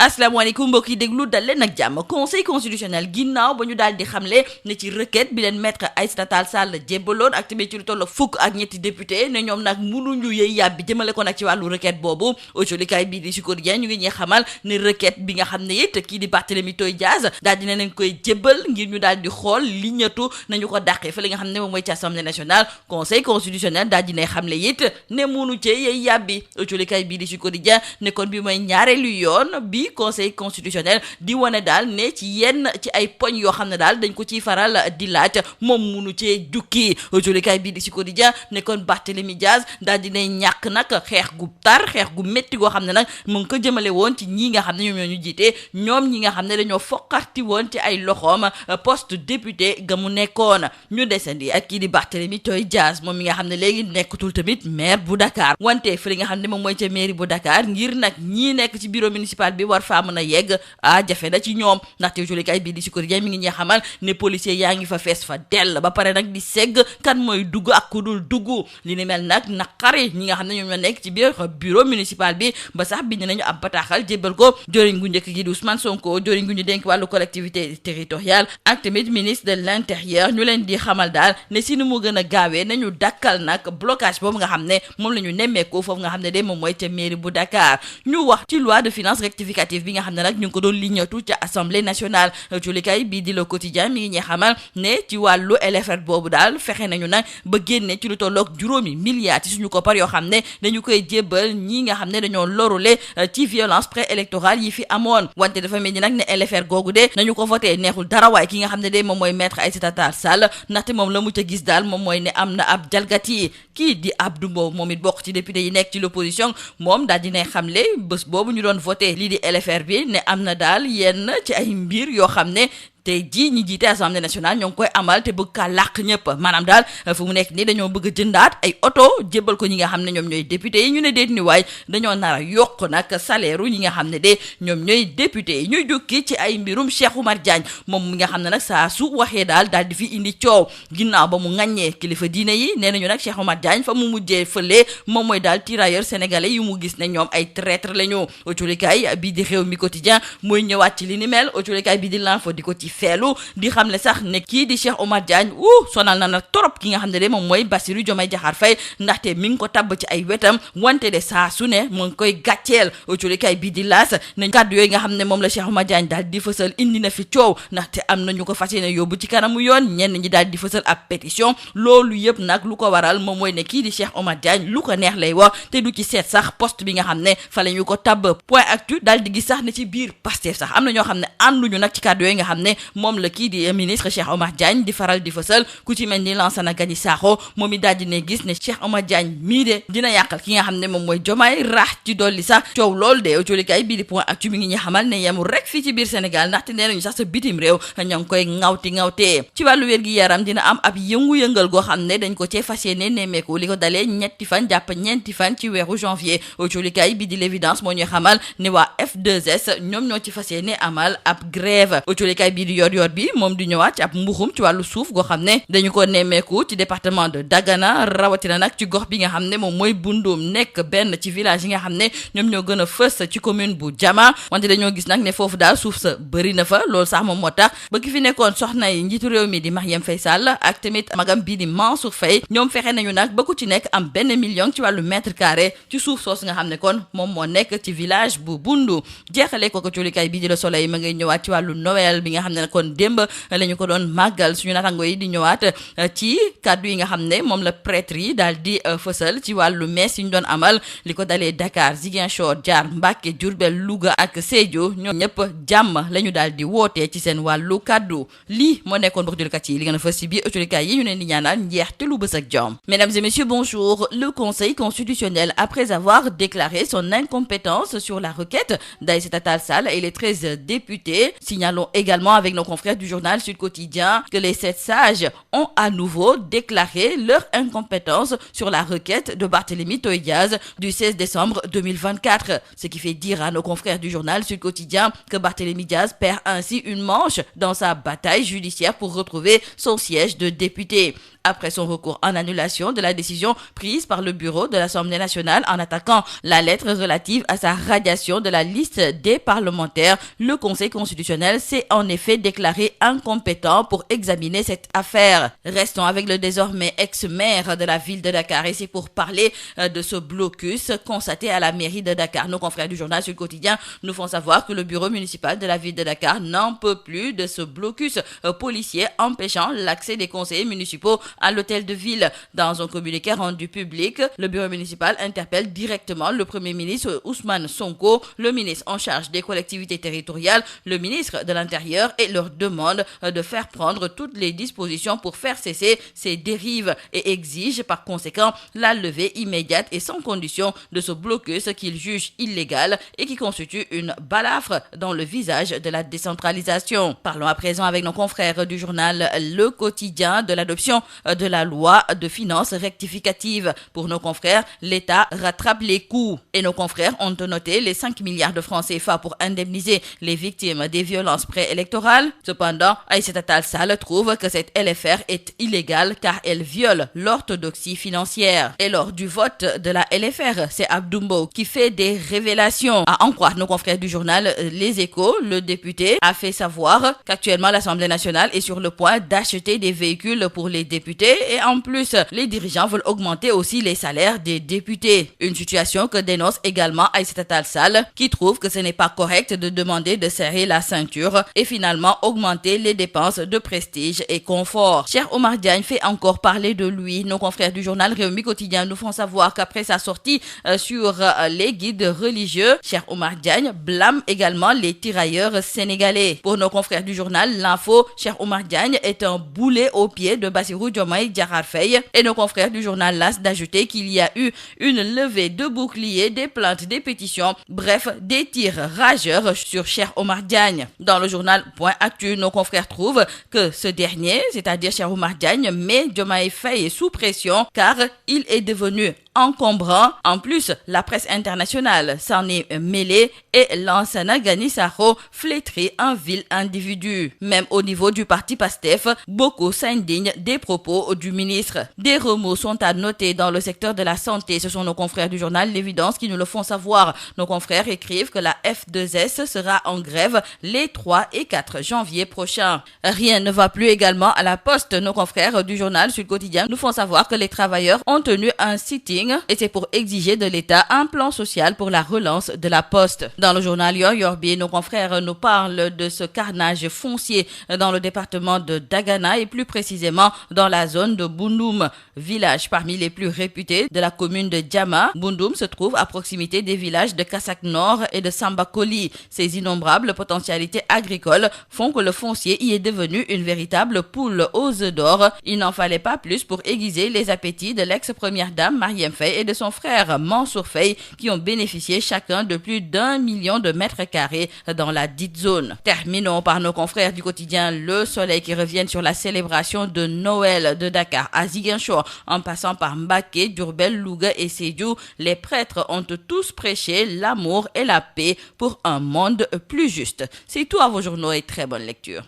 asalaamaaleykum mbokk yi déglu dal leen ak jàmm conseil constitutionnel ginnaaw ba ñu daal di xamle ne ci requête bi leen maître Aïssata Tall Sall jébbaloon ak tamit ci lu toll fukk ak ñetti député ne ñoom nag mënuñu yëy yàbbi jëmale ko nag ci wàllu requête boobu autolikaay bii di Sud Quotidien ñu ngi ñuy xamal ne requête bi nga xam ne it kii di Barthélémy Toye Dias daal dina leen koy jébbal ngir ñu daal di xool li ñëtu nañu ko dàqee fa li nga xam ne moom mooy ci assemblée nationale conseil constitutionnel daal dinay xamle it ne mënu cee yëy yàbbi autolikaay bii di Sud Quotidien ne kon bi mooy ñaareelu yoon bi conseil constitutionnel di wane daal ne ci yenn ci ay poñ yoo xam ne daal dañ ko ciy faral di laaj moom munu cee jukki jolikaay bii di si quotidien ne kon Barthélémy Dias daal dinay ñàkk nag xeex gu tar xeex gu métti goo xam ne nag mu ngi ko jëmale woon ci ñi nga xam ne ñoom ñoo ñu jiite ñoom ñi nga xam ne dañoo foqarti woon ci ay loxoom poste député ga mu nekkoon ñu desandi ak kii di Barthélémy Toye Dias moom mi nga xam ne léegi nekkatul tamit maire bu Dakar wante fi li nga xam ne moom mooy ca mairie bu Dakar ngir nag ñii nekk ci bureau municipal bi war faa mën a yegg jafe na ci ñoom ndaxte jolikaay bii di si quotidien mi ngi ñuy xamal ne policier yaa ngi fa fees fa dell ba pare nag di segg kan mooy dugg ak ku dul dugg li ni mel nag naqari ñi nga xam ne ñoom ñoo nekk ci biir bureau municipal bi ba sax bind nañu ab bataaxal jébbal ko joriñ gu njëkk gi di Ousmane Sonko joriñ gu ñu dénk wàllu collectivité territoriale ak tamit ministre de l'intérieur ñu leen di xamal daal ne si nu mu gën a gaawee nañu dakkal nag blocage boobu nga xam ne moom la ñu nemmeeku foofu nga xam ne de moom mooy ca mairie bu Dakar ñu wax ci loi de finances rectificative bi nga xam ne nag ñu ngi ko doon liñatu ca assemblée nationale julikaay bii di Le Quotidien mi ngi ñuy xamal ne ci wàllu LFR boobu daal fexe nañu nag ba génne ci lu tolloog juróomi milliards ci suñu koppar yoo xam ne dañu koy jébbal ñi nga xam ne dañoo lorule ci violence préélectorale yi fi amoon wante dafa mel ni nag ne LFR googu de nañu ko voté neexul dara waaye ki nga xam ne de moom mooy maître Aïssata Tall Sall ndaxte moom la mu ca gis daal moom mooy ne am na ab jalgati kii di Abdou Mbow moom it bokk ci député yi nekk ci l'opposition moom daal dinay xamle bés boobu ñu doon voté lii di LFR bi ne am na daal yenn ci ay mbir yoo xam ne tey jii ñi jiite assemblée nationale ñoo ngi koy amal te bëgg kaa làq ñëpp maanaam daal fu mu nekk nii dañoo bëgg a jëndaat ay oto jébbal ko ñi nga xam ne ñoom ñooy député yi ñu ne déet ni waay dañoo nar a yokk nag salaire ñi nga xam ne de ñoom ñooy député yi ñuy jukki ci ay mbirum Cheikh Oumar Diagne moom mi nga xam ne nag saa su waxee daal di fi indi coow ginnaaw ba mu ŋàññee kilifa diine yi nee nañu nag Cheikh Oumar Diagne fa mu mujjee fële moom mooy daal tirailleurs sénégalais yu mu gis ne ñoom ay traître la ñu autolikaay bii di Rewmi Quotidien mooy ñëwaat ci li ni mel autolikaay bii di L'Info di ko ci feelu di xamle sax ne kii di Cheikh Oumar Diagne sonal na nag torop ki nga xam ne de moom mooy Bassirou Diomaye Diakhar Faye ndaxte mi ngi ko tabb ci ay wetam wante de saa su ne mu ngi koy gàcceel autolikaay bii di L'As ne kàddu yooyu nga xam ne moom la Cheikh Oumar Diagne daal di fësal indi na fi coow ndaxte am na ñu ko fas yéene yóbbu ci kanamu yoon ñenn ñi daal di fësal ab pétition loolu yëpp nag lu ko waral moom mooy ne kii di Cheikh Oumar Diagne lu ko neex lay wax te du ci seet sax poste bi nga xam ne fa la ñu ko tabb point actu daal di gis sax ne ci biir Pastef sax am na ñoo xam ne ànduñu nag ci kàddu yooyu nga xam ne moom la kii di ministre Cheikh Oumar Diagne di faral di fësal ku ci mel ni Lansana Gagny Sakho moom it daal di ne gis ne Cheikh Oumar Diagne mii de dina yàqal ki nga xam ne moom mooy Diomaye rax ci dolli sax coow loolu de autolikaay bii di point actu mi ngi ñu xamal ne yemul rek fii ci biir Sénégal ndaxte nee nañu sax sa bitim réew ñoo ngi koy ŋawtee ci wàllu wér gi yaram dina am ab yëngu-yëngal goo xam ne dañ ko cee fas yéene nemmeeku li ko dalee ñetti fan jàpp ñeenti fan ci weeru janvier autolikaay bii di l'évidence moo ñuy xamal ne waa F2S ñoom ñoo ci fas yéene amal ab grève autolikaay bii di yor bi moom di ñëwaat ci ab mbuxum ci wàllu suuf goo xam ne dañu ko nemmeeku ci département de Dagana rawatina nag ci gox bi nga xam ne moom mooy Bundoum nekk benn ci village yi nga xam ne ñoom ñoo gën a fës ci commune bu Diama wante dañoo gis nag ne foofu daal suuf sa bëri na fa loolu sax moom moo tax ba ki fi nekkoon soxna yi njiitu réew mi di Marième Faye Sall ak tamit magam bii di Mansour Faye ñoom fexe nañu nag ba ku ci nekk am benn million ci wàllu mètre carré ci suuf soosu nga xam ne kon moom moo nekk ci village bu Bundu jeexale ko colikaay bii di Le Soleil ma ngay ñëwaat ci wàllu Noël bi nga xam ne kon démb lañu ko doon màggal suñu natango yi di ñëwaat ci kàddu yi nga xam ne moom la prêtre yi daal di fësal ci wàllu messe yi ñu doon amal li ko dalee Dakar Ziguinchor Diar Mbacké Diourbel Louga ak Sédhiou ñoom ñëpp jàmm la ñu daal di wootee ci seen wàllu kàddu lii moo nekkoon mbokk jullikat yi li gën a fës ci biir autolikaay yi ñu leen di ñaanal njeex te lu bës ak jàmm. Mesdames et messieurs, bonjour. Le Conseil constitutionnel, après avoir déclaré son incompétence sur la requête d'Aïssata Tall Sall et les 13 députés, signalons également avec avec nos confrères du journal Sud Quotidien que les 7 sages ont à nouveau déclaré leur incompétence sur la requête de Barthélémy Toye-Dias du 16 décembre 2024. Ce qui fait dire à nos confrères du journal Sud Quotidien que Barthélémy Dias perd ainsi une manche dans sa bataille judiciaire pour retrouver son siège de député. Après son recours en annulation de la décision prise par le bureau de l'Assemblée nationale en attaquant la lettre relative à sa radiation de la liste des parlementaires, le Conseil constitutionnel s'est en effet déclaré incompétent pour examiner cette affaire. Restons avec le désormais ex-maire de la ville de Dakar et c'est pour parler de ce blocus constaté à la mairie de Dakar. Nos confrères du journal Sud Quotidien nous font savoir que le bureau municipal de la ville de Dakar n'en peut plus de ce blocus policier empêchant l'accès des conseillers municipaux à l'hôtel de ville. Dans un communiqué rendu public, le bureau municipal interpelle directement le Premier ministre Ousmane Sonko, le ministre en charge des collectivités territoriales, le ministre de l'Intérieur et leur demande de faire prendre toutes les dispositions pour faire cesser ces dérives et exige par conséquent la levée immédiate et sans condition de ce blocus qu'ils jugent illégal et qui constitue une balafre dans le visage de la décentralisation. Parlons à présent avec nos confrères du journal Le Quotidien de l'adoption de la loi de finances rectificative. Pour nos confrères, l'État rattrape les coûts. Et nos confrères ont noté les 5 milliards de francs CFA pour indemniser les victimes des violences préélectorales. Cependant, Aïssata Tall Sall trouve que cette LFR est illégale car elle viole l'orthodoxie financière. Et lors du vote de la LFR, c'est Abdou Mbow qui fait des révélations. À en croire nos confrères du journal Les Échos, le député a fait savoir qu'actuellement l'Assemblée nationale est sur le point d'acheter des véhicules pour les députés et en plus, les dirigeants veulent augmenter aussi les salaires des députés. Une situation que dénonce également Aïssata Tall Sall qui trouve que ce n'est pas correct de demander de serrer la ceinture et finalement augmenter les dépenses de prestige et confort. Cheikh Oumar Diagne fait encore parler de lui. Nos confrères du journal Rewmi Quotidien nous font savoir qu'après sa sortie sur les guides religieux, Cheikh Oumar Diagne blâme également les tirailleurs sénégalais. Pour nos confrères du journal L'Info, Cheikh Oumar Diagne est un boulet au pied de Bassirou Diomaye Diakhar Faye et nos confrères du journal L'As d'ajouter qu'il y a eu une levée de boucliers, des plaintes, des pétitions, bref, des tirs rageurs sur Cheikh Oumar Diagne. Dans le journal Point Actu, nos confrères trouvent que ce dernier, c'est-à-dire Cheikh Oumar Diagne, met Diomaye Faye sous pression car il est devenu encombrant. En plus, la presse internationale s'en est mêlée et Lansana Gagny Sakho flétrit un vil individu. Même au niveau du parti PASTEF, beaucoup s'indignent des propos du ministre. Des remous sont à noter dans le secteur de la santé. Ce sont nos confrères du journal L'Évidence qui nous le font savoir. Nos confrères écrivent que la F2S sera en grève les 3 et 4 janvier prochains. Rien ne va plus également à la Poste. Nos confrères du journal Sud Quotidien nous font savoir que les travailleurs ont tenu un sitting et c'est pour exiger de l'État un plan social pour la relance de la Poste. Dans le journal Yoyor-Bi, nos confrères nous parlent de ce carnage foncier dans le département de Dagana et plus précisément dans la zone de Boundoum, village parmi les plus réputés de la commune de Diama. Boundoum se trouve à proximité des villages de Kassak Nord et de Sambakoli. Ces innombrables potentialités agricoles font que le foncier y est devenu une véritable poule aux œufs d'or. Il n'en fallait pas plus pour aiguiser les appétits de l'ex-première dame Marième Faye et de son frère Mansour Faye qui ont bénéficié chacun de plus d'1 million de mètres carrés dans la dite zone. Terminons par nos confrères du quotidien Le Soleil qui reviennent sur la célébration de Noël de Dakar à Ziguinchor en passant par Mbacké, Diourbel, Louga et Sédhiou. Les prêtres ont tous prêché l'amour et la paix pour un monde plus juste. C'est tout à vos journaux et très bonne lecture.